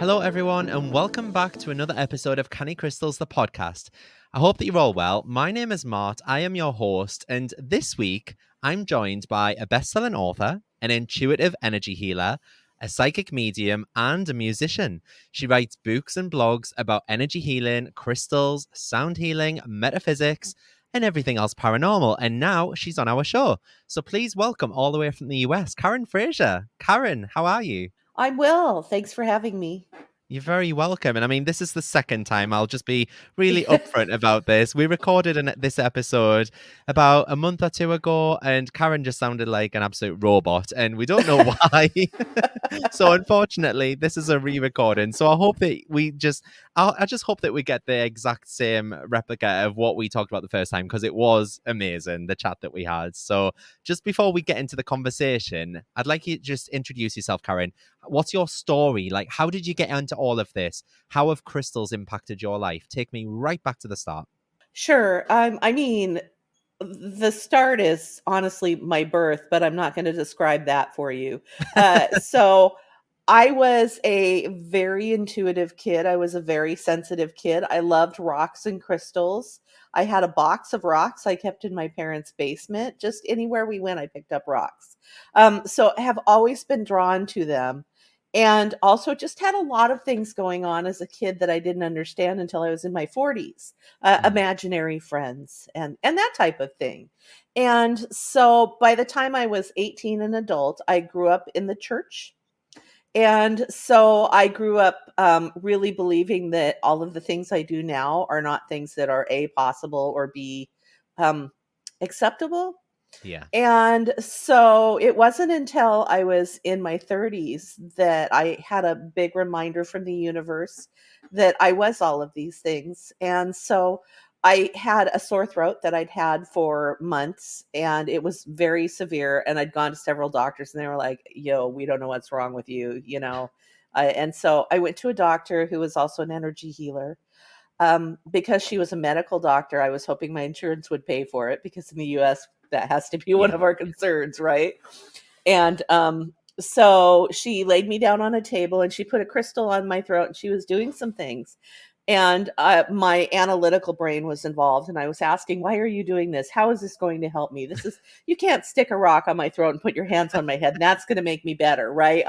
Hello, everyone, and welcome back to another episode of Canny Crystals, the podcast. I hope that you're all well. My name is Mart. I am your host, and this week I'm joined by a best-selling author, an intuitive energy healer, a psychic medium, and a musician. She writes books and blogs about energy healing, crystals, sound healing, metaphysics, and everything else paranormal. And now she's on our show. So please welcome all the way from the US, Karen Frazier. Karen, how are you? I'm well. Thanks for having me. You're very welcome. And I mean, this is the second time. I'll just be really upfront about this. We recorded this episode about a month or two ago, and Karen just sounded like an absolute robot, and we don't know why. So, unfortunately, this is a re recording. So, I hope that I just hope that we get the exact same replica of what we talked about the first time, because it was amazing, the chat that we had. So, just before we get into the conversation, I'd like you to just introduce yourself, Karen. What's your story? Like, how did you get into all of this? How have crystals impacted your life? Take me right back to the start. Sure. The start is honestly my birth, but I'm not going to describe that for you. So I was a very intuitive kid. I was a very sensitive kid. I loved rocks and crystals. I had a box of rocks I kept in my parents' basement. Just anywhere we went, I picked up rocks. So I have always been drawn to them. And also just had a lot of things going on as a kid that I didn't understand until I was in my 40s. Imaginary friends and that type of thing. And so by the time I was 18, an adult, I grew up in the church. And so I grew up really believing that all of the things I do now are not things that are A, possible, or B, acceptable. Yeah. And so it wasn't until I was in my 30s that I had a big reminder from the universe that I was all of these things. And so I had a sore throat that I'd had for months, and it was very severe. And I'd gone to several doctors, and they were like, yo, we don't know what's wrong with you, you know? And so I went to a doctor who was also an energy healer. Because she was a medical doctor, I was hoping my insurance would pay for it, because in the US, that has to be one Yeah. of our concerns, right? And so she laid me down on a table and she put a crystal on my throat, and she was doing some things. And my analytical brain was involved, and I was asking, why are you doing this? How is this going to help me? You can't stick a rock on my throat and put your hands on my head, and that's going to make me better, right?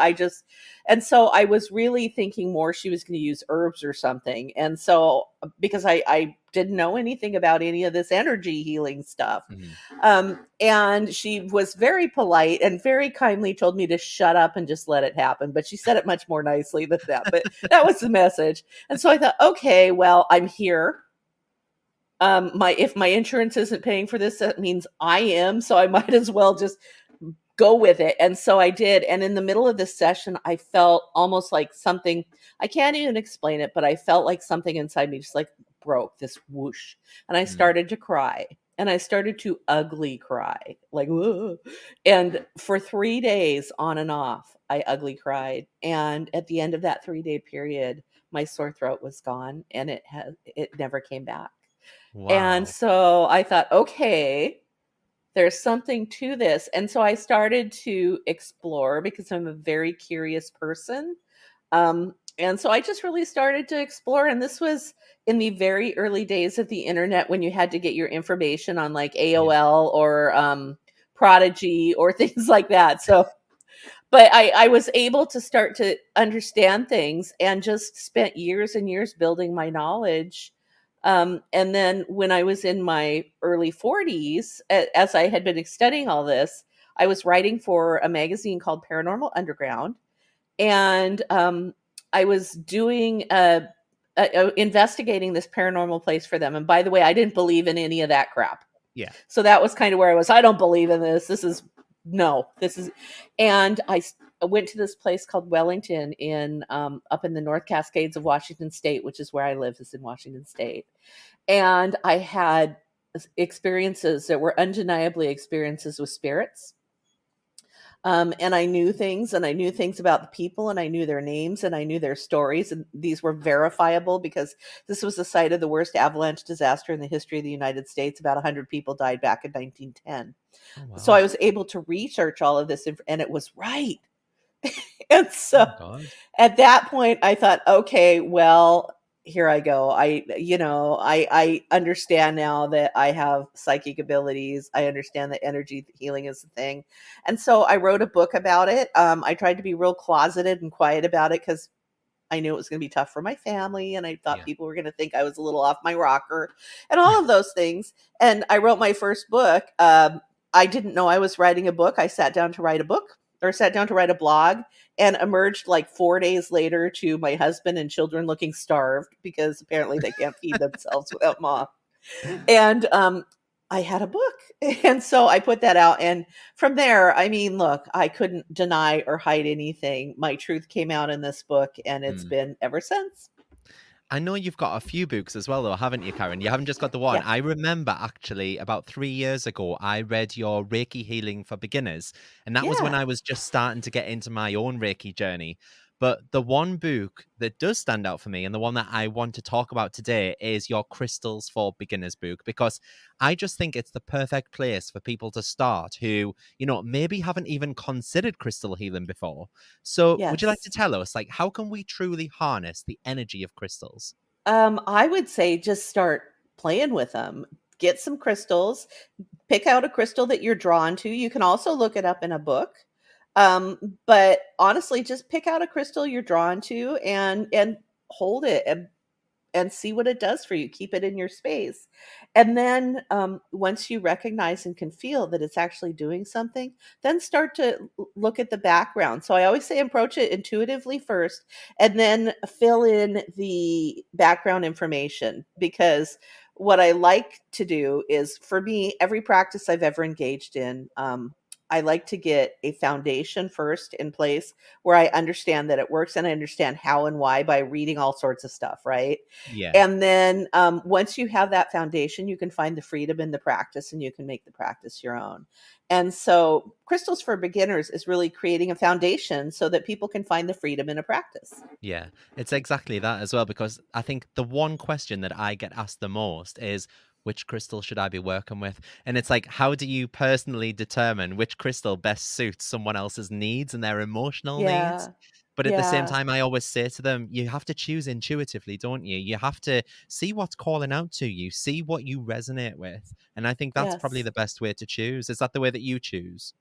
And so I was really thinking more she was going to use herbs or something. And so, because I didn't know anything about any of this energy healing stuff. Mhm. And she was very polite and very kindly told me to shut up and just let it happen. But she said it much more nicely than that. But that was the message. And so I thought, okay, well, I'm here. If my insurance isn't paying for this, that means I am. So I might as well just go with it. And so I did. And in the middle of this session, I felt almost like something, I can't even explain it, but I felt like something inside me just like broke, this whoosh. And I Mm. started to cry. And I started to ugly cry, like, whoa. And for 3 days on and off, I ugly cried. And at the end of that 3-day period, my sore throat was gone, and it never came back. And Wow. so I thought, okay, there's something to this. And so I started to explore, because I'm a very curious person. And so I just really started to explore. And this was in the very early days of the internet, when you had to get your information on like Yeah. AOL or Prodigy or things like that. So, but I was able to start to understand things, and just spent years and years building my knowledge. And then when I was in my early 40s, as I had been studying all this, I was writing for a magazine called Paranormal Underground. And I was doing investigating this paranormal place for them. And by the way, I didn't believe in any of that crap. Yeah. So that was kind of where I was. I don't believe in this. This is, and I went to this place called Wellington in up in the North Cascades of Washington State, which is where I live, is in Washington State. And I had experiences that were undeniably experiences with spirits. And I knew things, and I knew things about the people, and I knew their names, and I knew their stories. And these were verifiable, because this was the site of the worst avalanche disaster in the history of the United States. About 100 people died back in 1910. Oh, So wow. I was able to research all of this, and it was right. And so Oh God. at that point I thought, okay, well, here I go. I understand now that I have psychic abilities. I understand that energy healing is a thing. And so I wrote a book about it. I tried to be real closeted and quiet about it because I knew it was going to be tough for my family, and I thought Yeah. people were going to think I was a little off my rocker and all of those things. And I wrote my first book. I didn't know I was writing a book. I sat down to write a book, or sat down to write a blog, and emerged like 4 days later to my husband and children looking starved because apparently they can't feed themselves without mom. And I had a book. And so I put that out. And from there, I mean, look, I couldn't deny or hide anything. My truth came out in this book, and it's Mm. been ever since. I know you've got a few books as well, though, haven't you, Karen? You haven't just got the one. Yeah. I remember actually about 3 years ago, I read your Reiki Healing for Beginners, and that was when Yeah. I was just starting to get into my own Reiki journey. But the one book that does stand out for me, and the one that I want to talk about today, is your Crystals for Beginners book, because I just think it's the perfect place for people to start who, maybe haven't even considered crystal healing before. So, would you like to Yes. tell us, like, how can we truly harness the energy of crystals? I would say just start playing with them. Get some crystals, pick out a crystal that you're drawn to. You can also look it up in a book. But honestly, just pick out a crystal you're drawn to and hold it and see what it does for you. Keep it in your space. And then once you recognize and can feel that it's actually doing something, then start to look at the background. So I always say approach it intuitively first and then fill in the background information, because what I like to do is, for me, every practice I've ever engaged in, I like to get a foundation first in place where I understand that it works and I understand how and why by reading all sorts of stuff, right? Yeah. And then once you have that foundation, you can find the freedom in the practice and you can make the practice your own. And so, Crystals for Beginners is really creating a foundation so that people can find the freedom in a practice. Yeah, it's exactly that as well. Because I think the one question that I get asked the most is, which crystal should I be working with? And it's like, how do you personally determine which crystal best suits someone else's needs and their emotional needs? Yeah. But at the same Yeah. time, I always say to them, you have to choose intuitively, don't you? You have to see what's calling out to you, see what you resonate with. And I think that's probably Yes. the best way to choose. Is that the way that you choose?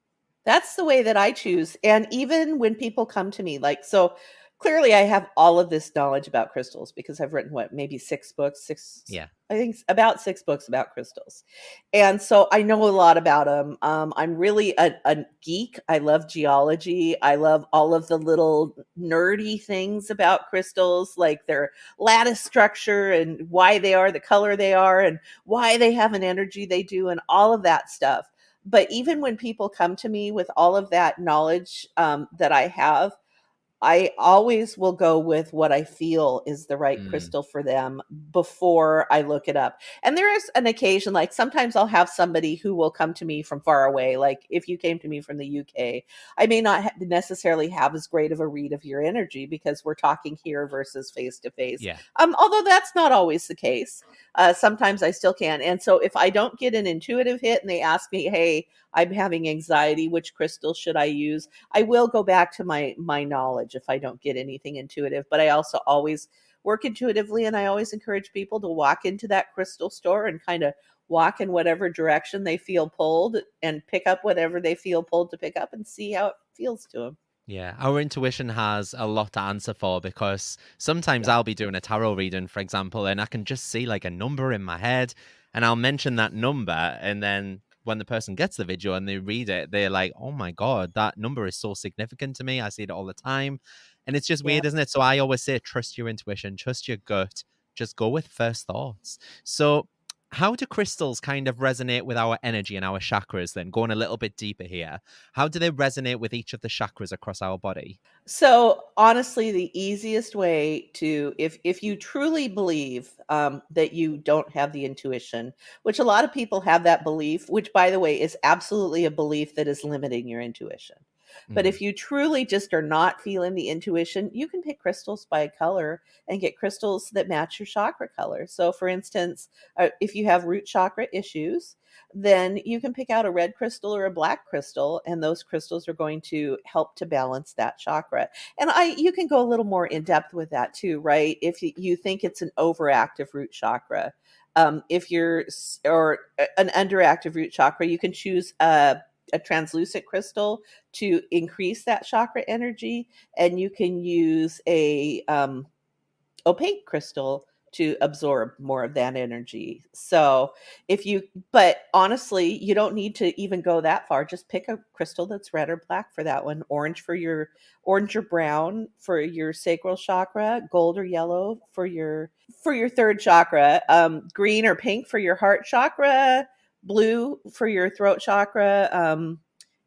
That's the way that I choose, and even when people come to me, like, so clearly I have all of this knowledge about crystals because I've written, what, maybe 6 books, 6, Yeah. I think about 6 books about crystals, and so I know a lot about them. I'm really a geek. I love geology. I love all of the little nerdy things about crystals, like their lattice structure and why they are the color they are and why they have an energy they do and all of that stuff. But even when people come to me with all of that knowledge that I have, I always will go with what I feel is the right Mm, crystal for them before I look it up. And there is an occasion, like sometimes I'll have somebody who will come to me from far away. Like if you came to me from the UK, I may not necessarily have as great of a read of your energy because we're talking here versus face to face. yeah. Although that's not always the case. Sometimes I still can. And so if I don't get an intuitive hit and they ask me, hey, I'm having anxiety, which crystal should I use? I will go back to my knowledge if I don't get anything intuitive, but I also always work intuitively, and I always encourage people to walk into that crystal store and kind of walk in whatever direction they feel pulled and pick up whatever they feel pulled to pick up and see how it feels to them. Yeah, our intuition has a lot to answer for, because sometimes Yeah. I'll be doing a tarot reading, for example, and I can just see like a number in my head, and I'll mention that number. And then when the person gets the video and they read it, they're like, oh my God, that number is so significant to me. I see it all the time. And it's just Yeah. weird, isn't it? So I always say, trust your intuition, trust your gut, just go with first thoughts. So, how do crystals kind of resonate with our energy and our chakras then? Going a little bit deeper here. How do they resonate with each of the chakras across our body? So honestly, the easiest way to, if you truly believe that you don't have the intuition, which a lot of people have that belief, which by the way is absolutely a belief that is limiting your intuition. But Mm. if you truly just are not feeling the intuition, you can pick crystals by color and get crystals that match your chakra color. So, for instance, if you have root chakra issues, then you can pick out a red crystal or a black crystal, and those crystals are going to help to balance that chakra. And you can go a little more in depth with that too, right? If you think it's an overactive root chakra, if you're or an underactive root chakra, you can choose a translucent crystal to increase that chakra energy, and you can use a opaque crystal to absorb more of that energy. So if you, but honestly, you don't need to even go that far. Just pick a crystal that's red or black for that one. Orange or brown for your sacral chakra, gold or yellow for your third chakra, green or pink for your heart chakra, blue for your throat chakra,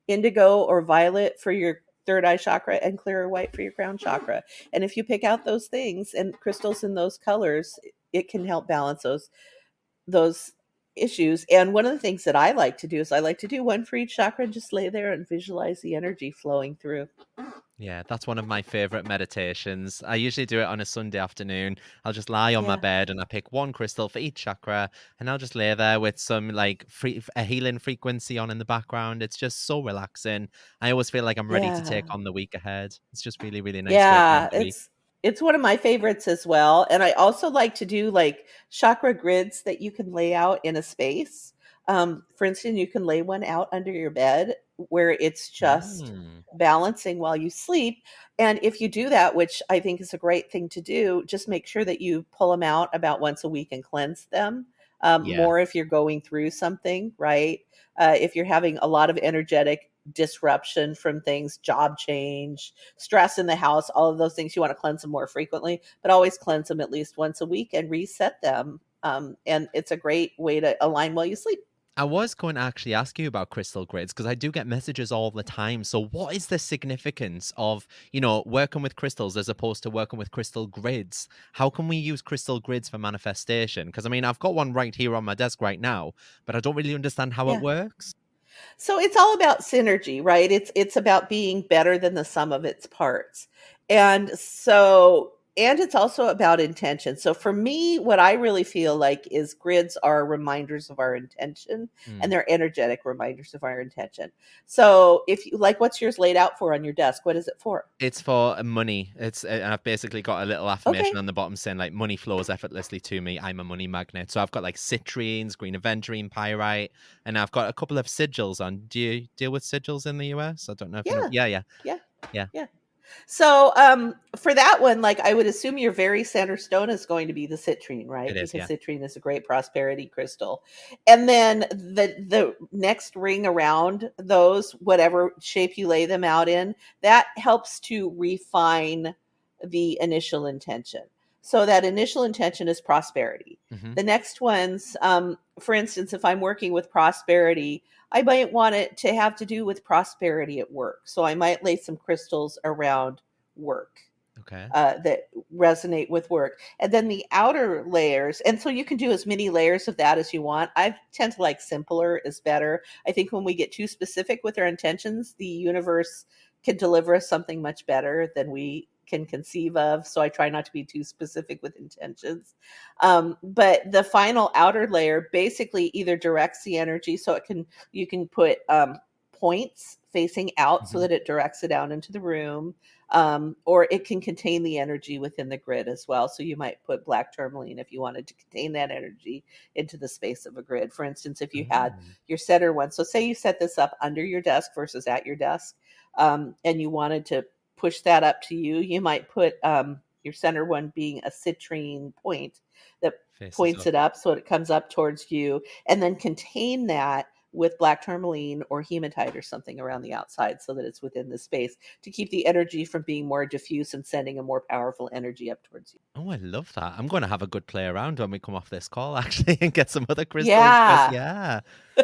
indigo or violet for your third eye chakra, and clear or white for your crown chakra. And if you pick out those things and crystals in those colors, it can help balance those issues. And one of the things that I like to do is I like to do one for each chakra and just lay there and visualize the energy flowing through. Yeah, that's one of my favorite meditations. I usually do it on a Sunday afternoon. I'll just lie on my Yeah. bed and I pick one crystal for each chakra and I'll just lay there with some like a healing frequency on in the background. It's just so relaxing. I always feel like I'm ready to take Yeah. on the week ahead. It's just really, really nice to Yeah, end the week. it's one of my favorites as well, and I also like to do, like, chakra grids that you can lay out in a space. For instance, you can lay one out under your bed where it's just Mm, balancing while you sleep, and if you do that, which I think is a great thing to do, just make sure that you pull them out about once a week and cleanse them, yeah. more if you're going through something, right? If you're having a lot of energetic disruption from things, job change, stress in the house, all of those things, you want to cleanse them more frequently, but always cleanse them at least once a week and reset them. And it's a great way to align while you sleep. I was going to actually ask you about crystal grids because I do get messages all the time. So, what is the significance of, working with crystals as opposed to working with crystal grids? How can we use crystal grids for manifestation? Because I mean, I've got one right here on my desk right now, but I don't really understand how it Yeah. works. So it's all about synergy, right? It's about being better than the sum of its parts. And it's also about intention. So for me, what I really feel like is grids are reminders of our intention, and Hmm. they're energetic reminders of our intention. So if you like, what's yours laid out for on your desk? What is it for? It's for money. And I've basically got a little affirmation Okay. on the bottom saying like money flows effortlessly to me. I'm a money magnet. So I've got like citrines, green aventurine, pyrite, and I've got a couple of sigils on. Do you deal with sigils in the US? I don't know if you know. Yeah. Yeah, yeah, Yeah. yeah. Yeah. So, for that one, like, I would assume your very center stone is going to be the citrine, It right? is. Because Yeah. citrine is a great prosperity crystal. And then the next ring around those, whatever shape you lay them out in, that helps to refine the initial intention. So that initial intention is prosperity. Hmm. The next ones, for instance, if I'm working with prosperity, I might want it to have to do with prosperity at work. So I might lay some crystals around work Okay. that resonate with work. And then the outer layers, and so you can do as many layers of that as you want. I tend to like simpler is better. I think when we get too specific with our intentions, the universe can deliver us something much better than we can conceive of. So I try not to be too specific with intentions. But the final outer layer basically either directs the energy, so you can put points facing out so Hmm. that it directs it out into the room, or it can contain the energy within the grid as well. So you might put black tourmaline if you wanted to contain that energy into the space of a grid. For instance, if you had Mm. your center one, so say you set this up under your desk versus at your desk, and you wanted to push that up to you, you might put your center one being a citrine point that Faces points up. it up so it comes up towards you, and then contain that with black tourmaline or hematite or something around the outside so that it's within the space to keep the energy from being more diffuse and sending a more powerful energy up towards you. Oh, I love that. I'm going to have a good play around when we come off this call, actually, and get some other crystals. Because, Yeah. yeah,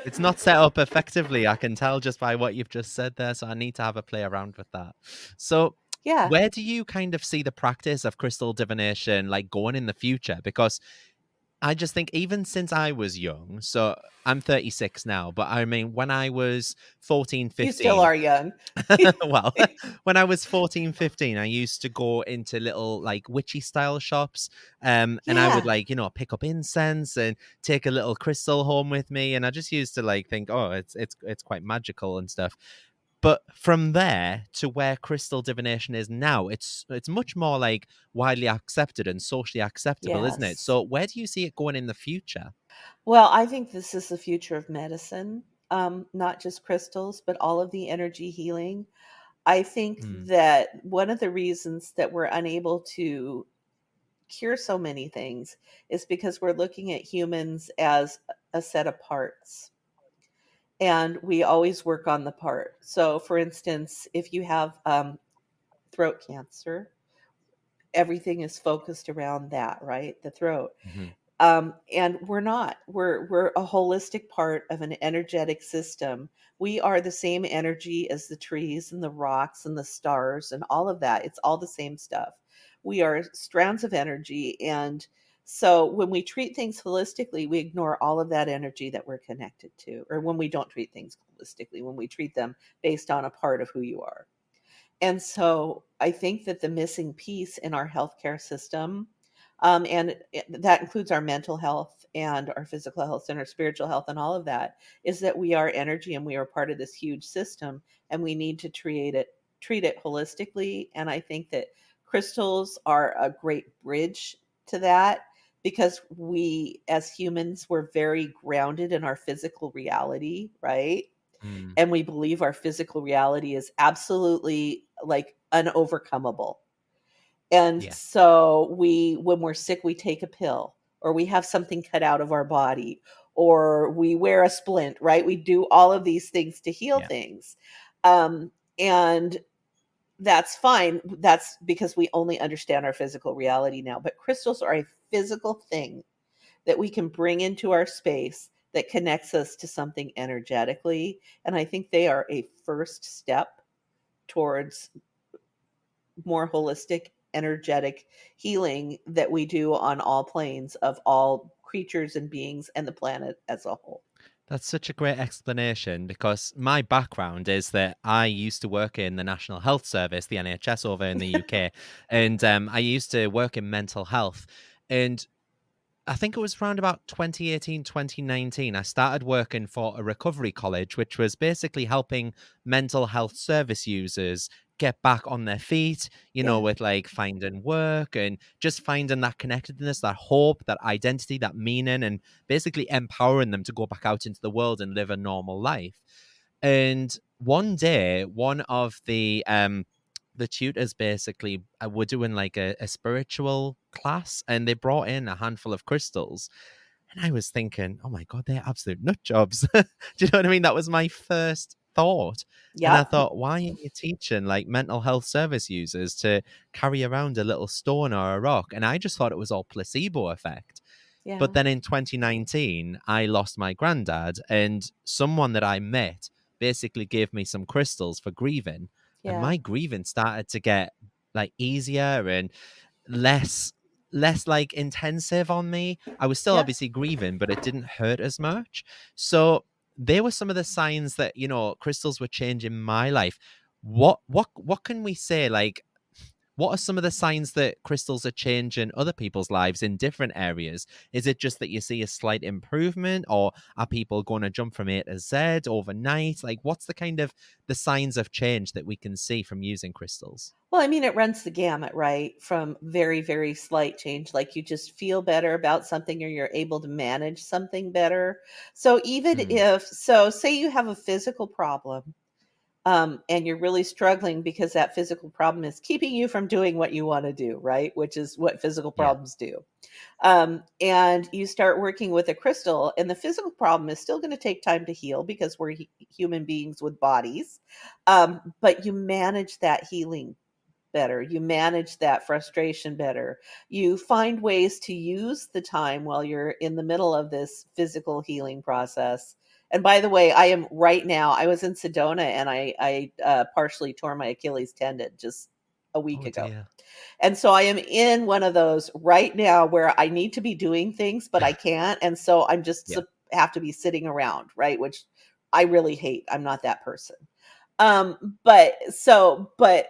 it's not set up effectively. I can tell just by what you've just said there. So I need to have a play around with that. So, Yeah. where do you kind of see the practice of crystal divination like going in the future? Because I just think even since I was young, so I'm 36 now, but I mean, when I was 14, You still 15, are young. well, when I was 14, 15, I used to go into little like witchy style shops. And I would Yeah. like, pick up incense and take a little crystal home with me. And I just used to like think, oh, it's quite magical and stuff. But from there to where crystal divination is now, it's much more like widely accepted and socially acceptable, isn't it? Yes. So where do you see it going in the future? Well, I think this is the future of medicine, not just crystals, but all of the energy healing. I think Mm, that one of the reasons that we're unable to cure so many things is because we're looking at humans as a set of parts. And we always work on the part. So, for instance, if you have throat cancer, everything is focused around that, right? The throat. mhm. And we're not. We're a holistic part of an energetic system. We are the same energy as the trees and the rocks and the stars and all of that. It's all the same stuff. We are strands of energy, and so when we treat things holistically, we ignore all of that energy that we're connected to. Or when we don't treat things holistically, when we treat them based on a part of who you are. And so I think that the missing piece in our healthcare system, that includes our mental health and our physical health and our spiritual health and all of that, is that we are energy and we are part of this huge system, and we need to treat it holistically. And I think that crystals are a great bridge to that, because we as humans, we're very grounded in our physical reality, right? Mm, And we believe our physical reality is absolutely like unovercomable. And yeah, so when we're sick, we take a pill, or we have something cut out of our body, or we wear a splint, right? We do all of these things to heal yeah. things. And that's fine. That's because we only understand our physical reality now. But crystals are a physical thing that we can bring into our space that connects us to something energetically. And I think they are a first step towards more holistic, energetic healing that we do on all planes of all creatures and beings and the planet as a whole. That's such a great explanation because my background is that I used to work in the National Health Service, the NHS over in the UK, and I used to work in mental health. And I think it was around about 2018, 2019. I started working for a recovery college, which was basically helping mental health service users get back on their feet, Yeah. with like finding work and just finding that connectedness, that hope, that identity, that meaning, and basically empowering them to go back out into the world and live a normal life. And one day, one of the tutors basically were doing like a spiritual class, and they brought in a handful of crystals, and I was thinking, oh my god, they're absolute nut jobs. Do you know what I mean? That was my first thought. And I Yep. thought, why are you teaching like mental health service users to carry around a little stone or a rock? And I just thought it was all placebo effect. But Yeah. then in 2019, I lost my granddad, and someone that I met basically gave me some crystals for grieving. And Yeah. my grieving started to get like easier and less like intensive on me. I was still Yeah. obviously grieving, but it didn't hurt as much. So they were some of the signs that, crystals were changing my life. What can we say, like, what are some of the signs that crystals are changing other people's lives in different areas? Is it just that you see a slight improvement, or are people going to jump from A to Z overnight? Like, what's the kind of the signs of change that we can see from using crystals? Well, I mean, it runs the gamut, right? From very, very slight change, like you just feel better about something, or you're able to manage something better. So, Mm, say you have a physical problem, and you're really struggling because that physical problem is keeping you from doing what you want to do, right? Which is what physical yeah, problems do. And you start working with a crystal, and the physical problem is still going to take time to heal because we're human beings with bodies. But you manage that healing better. You manage that frustration better. You find ways to use the time while you're in the middle of this physical healing process. And by the way, I am right now, I was in Sedona, and I partially tore my Achilles tendon just a week Oh ago. dear. And so I am in one of those right now where I need to be doing things, but I can't. And so I'm just Yeah. have to be sitting around, right? Which I really hate. I'm not that person. But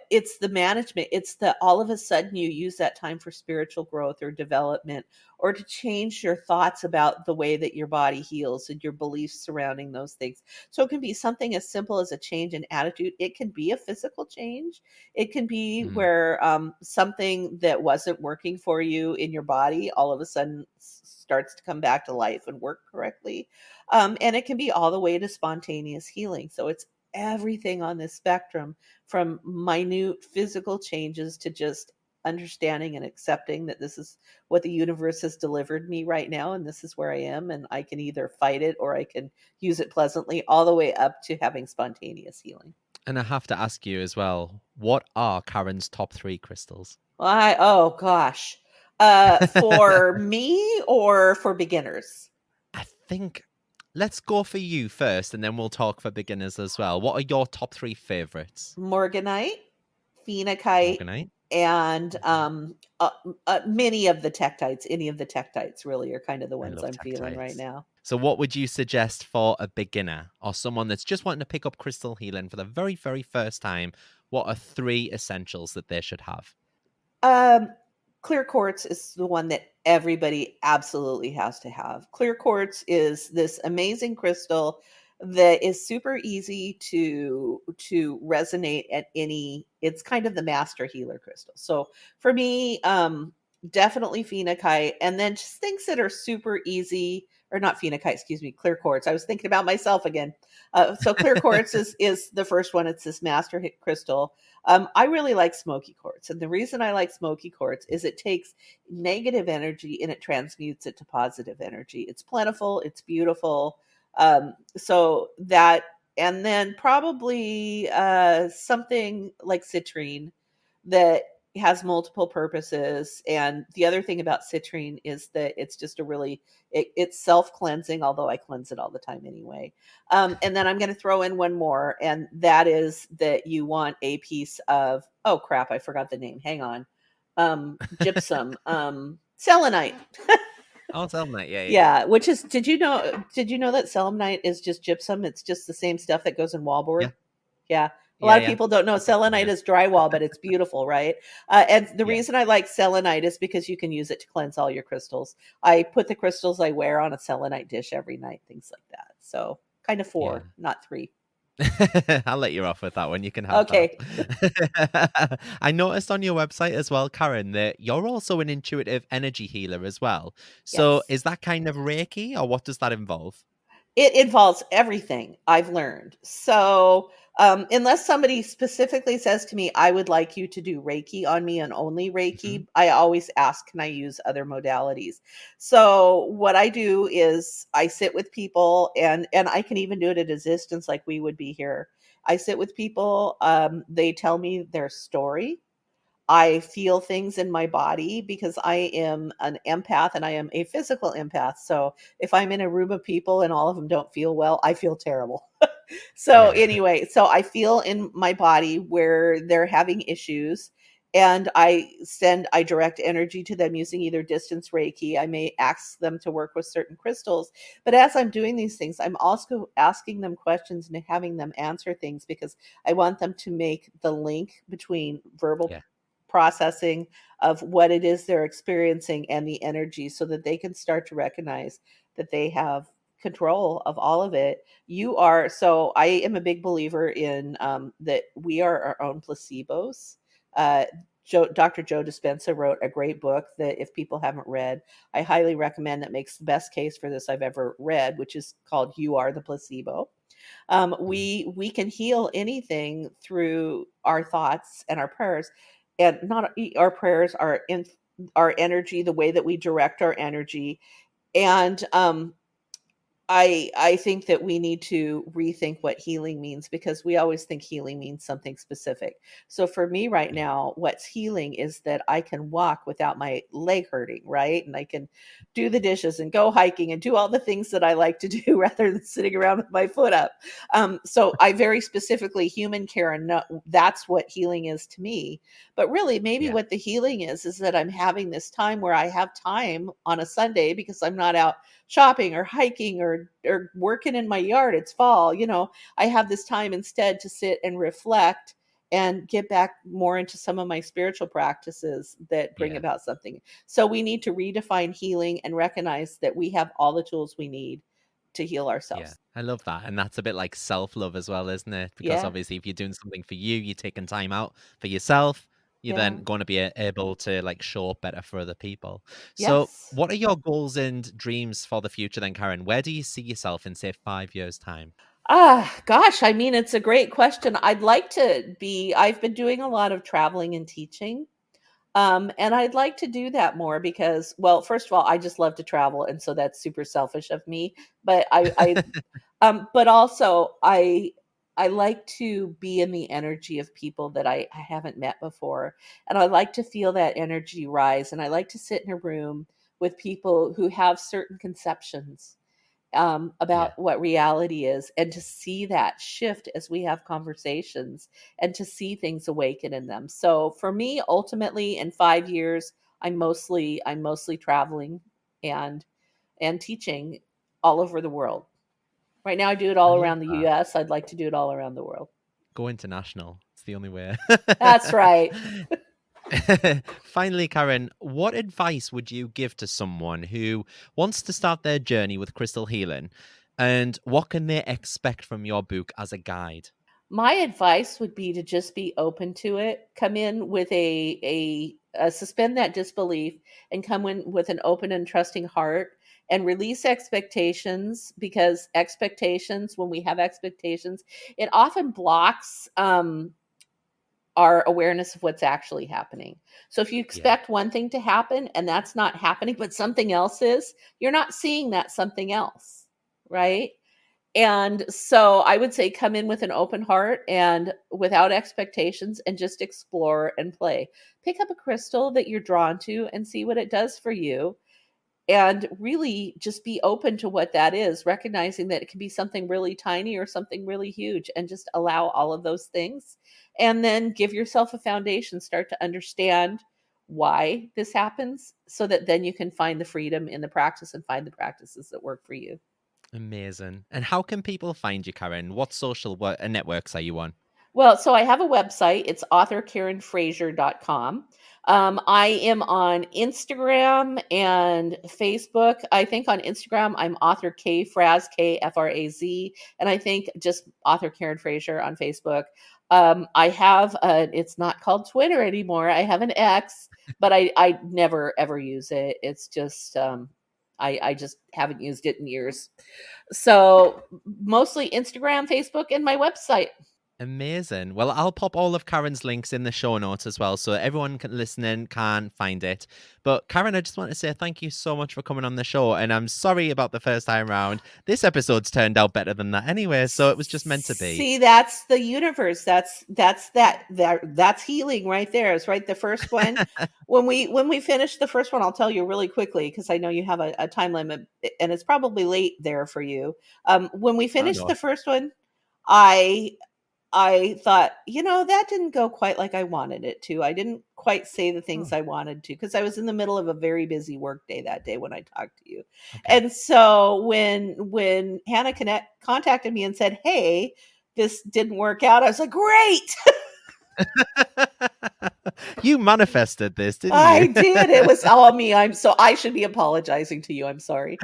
it's the management. It's the all of a sudden you use that time for spiritual growth or development or to change your thoughts about the way that your body heals and your beliefs surrounding those things. So it can be something as simple as a change in attitude. It can be a physical change. It can be Mhm. where something that wasn't working for you in your body all of a sudden starts to come back to life and work correctly. And it can be all the way to spontaneous healing. So it's everything on this spectrum from minute physical changes to just understanding and accepting that this is what the universe has delivered me right now and this is where I am and I can either fight it or I can use it pleasantly all the way up to having spontaneous healing. And I have to ask you as well, what are Karen's top 3 crystals? Oh gosh. For me or for beginners? I think let's go for you first, and then we'll talk for beginners as well. What are your top 3 favorites? Morganite, phenakite, Morganite? and Mhm. many of the tektites. Any of the tektites really are kind of the I ones love I'm feeling right tactites. now. So what would you suggest for a beginner or someone that's just wanting to pick up crystal healing for the very, very first time? What are 3 essentials that they should have? Um, Clear quartz is the one that everybody absolutely has to have. Clear quartz is this amazing crystal that is super easy to resonate at any. It's kind of the master healer crystal. So for me, definitely phenakite, and then just things that are super easy, or not phenakite, excuse me, clear quartz. I was thinking about myself again. So clear quartz is the first one. It's this master crystal. I really like smoky quartz. And the reason I like smoky quartz is it takes negative energy and it transmutes it to positive energy. It's plentiful, it's beautiful. So that, and then probably something like citrine that has multiple purposes. And the other thing about citrine is that it's just a really, it's self cleansing, although I cleanse it all the time anyway. And then I'm going to throw in one more, and that is that you want a piece of, oh crap, I forgot the name. Hang on. Gypsum, selenite. Oh, tell them that. Yeah, yeah, Yeah, which is, did you know that selenite is just gypsum? It's just the same stuff that goes in wallboard. yeah, Yeah. A yeah, lot of yeah. people don't know That's a selenite familiar. is drywall, but it's beautiful, right? And the Yeah, reason I like selenite is because you can use it to cleanse all your crystals. I put the crystals I wear on a selenite dish every night, things like that. So kind of yeah. four, not three. I'll let you off with that one. You can have that. Okay. I noticed on your website as well, Karen, that you're also an intuitive energy healer as well. So Yes. is that kind of Reiki or what does that involve? It involves everything I've learned. So, unless somebody specifically says to me, I would like you to do Reiki on me and only Mhm. Reiki, I always ask, can I use other modalities? So, what I do is I sit with people, and I can even do it at a distance like we would be here. I sit with people, they tell me their story. I feel things in my body because I am an empath and I am a physical empath. So if I'm in a room of people and all of them don't feel well, I feel terrible. So Yeah. anyway, so I feel in my body where they're having issues and I direct energy to them using either distance Reiki. I may ask them to work with certain crystals, but as I'm doing these things, I'm also asking them questions and having them answer things because I want them to make the link between verbal Yeah. processing of what it is they're experiencing and the energy so that they can start to recognize that they have control of all of it. So I am a big believer in that we are our own placebos. uh, Dr. Joe Dispenza wrote a great book that if people haven't read, I highly recommend. That makes the best case for this I've ever read, which is called You Are the Placebo. Mhm. We can heal anything through our thoughts and our prayers, and not our prayers, our energy, the way that we direct our energy, and I think that we need to rethink what healing means, because we always think healing means something specific. So for me right Yeah. now, what's healing is that I can walk without my leg hurting, right? And I can do the dishes and go hiking and do all the things that I like to do rather than sitting around with my foot up. So I very specifically human care, and that's what healing is to me. But really, maybe Yeah. what the healing is that I'm having this time where I have time on a Sunday because I'm not out shopping or hiking or working in my yard. It's fall, I have this time instead to sit and reflect and get back more into some of my spiritual practices that bring Yeah. about something. So we need to redefine healing and recognize that we have all the tools we need to heal Yeah, ourselves. I love that. And that's a bit like self-love as well, isn't it? Because Yeah. obviously if you're doing something for you, you're taking time out for yourself, you're Yeah. then going to be able to like show up better for other people. So, Yes. what are your goals and dreams for the future then, Karen? Where do you see yourself in say 5 years time? Gosh, I mean, it's a great question. I've been doing a lot of traveling and teaching. And I'd like to do that more because, well, first of all, I just love to travel, and so that's super selfish of me. But but also I like to be in the energy of people that I haven't met before, and I like to feel that energy rise. And I like to sit in a room with people who have certain conceptions Yeah. about what reality is, and to see that shift as we have conversations and to see things awaken in them. So for me, ultimately, in 5 years, I'm mostly traveling and teaching all over the world. Right now, I do it I all love around the that. U.S. I'd like to do it all around the world. Go international. It's the only way. That's right. Finally, Karen, what advice would you give to someone who wants to start their journey with crystal healing? And what can they expect from your book as a guide? My advice would be to just be open to it. Come in with suspend that disbelief and come in with an open and trusting heart, and release expectations, because expectations, when we have expectations, it often blocks our awareness of what's actually happening. So if you Yeah. expect one thing to happen and that's not happening, but something else is, you're not seeing that something else, right? And so I would say come in with an open heart and without expectations, and just explore and play. Pick up a crystal that you're drawn to and see what it does for you. And really just be open to what that is, recognizing that it can be something really tiny or something really huge, and just allow all of those things. And then give yourself a foundation, start to understand why this happens, so that then you can find the freedom in the practice and find the practices that work for you. Amazing. And how can people find you, Karen? What social networks are you on? Well, so I have a website. It's authorkarenfrazier.com. I am on Instagram and Facebook. I think on Instagram, I'm author K Fraz, KFRAZ. And I think just author Karen Frazier on Facebook. It's not called Twitter anymore. I have an X, but I never ever use it. It's just, I just haven't used it in years. So mostly Instagram, Facebook, and my website. Amazing. Well, I'll pop all of Karen's links in the show notes as well, so everyone listening can find it. But Karen, I just want to say thank you so much for coming on the show, and I'm sorry about the first time round. This episode's turned out better than that anyway, so it was just meant to be. See, that's the universe. That's healing right there. It's right. The first one, when we finish the first one, I'll tell you really quickly, because I know you have a time limit, and it's probably late there for you. When we Oh finished no. the first one, I I thought, that didn't go quite like I wanted it to. I didn't quite say the things Oh, I wanted to, because I was in the middle of a very busy work day that day when I talked to you. okay. And so when Hannah contacted me and said, "Hey, this didn't work out," I was like, "Great." You manifested this, didn't I you? did. It was all me. I should be apologizing to you. I'm sorry.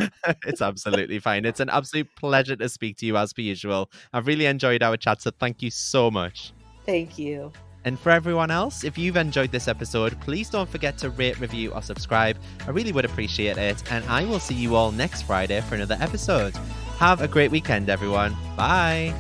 It's absolutely fine. It's an absolute pleasure to speak to you as per usual. I've really enjoyed our chat, so thank you so much. Thank you. And for everyone else, if you've enjoyed this episode, please don't forget to rate, review, or subscribe. I really would appreciate it. And I will see you all next Friday for another episode. Have a great weekend, everyone. Bye.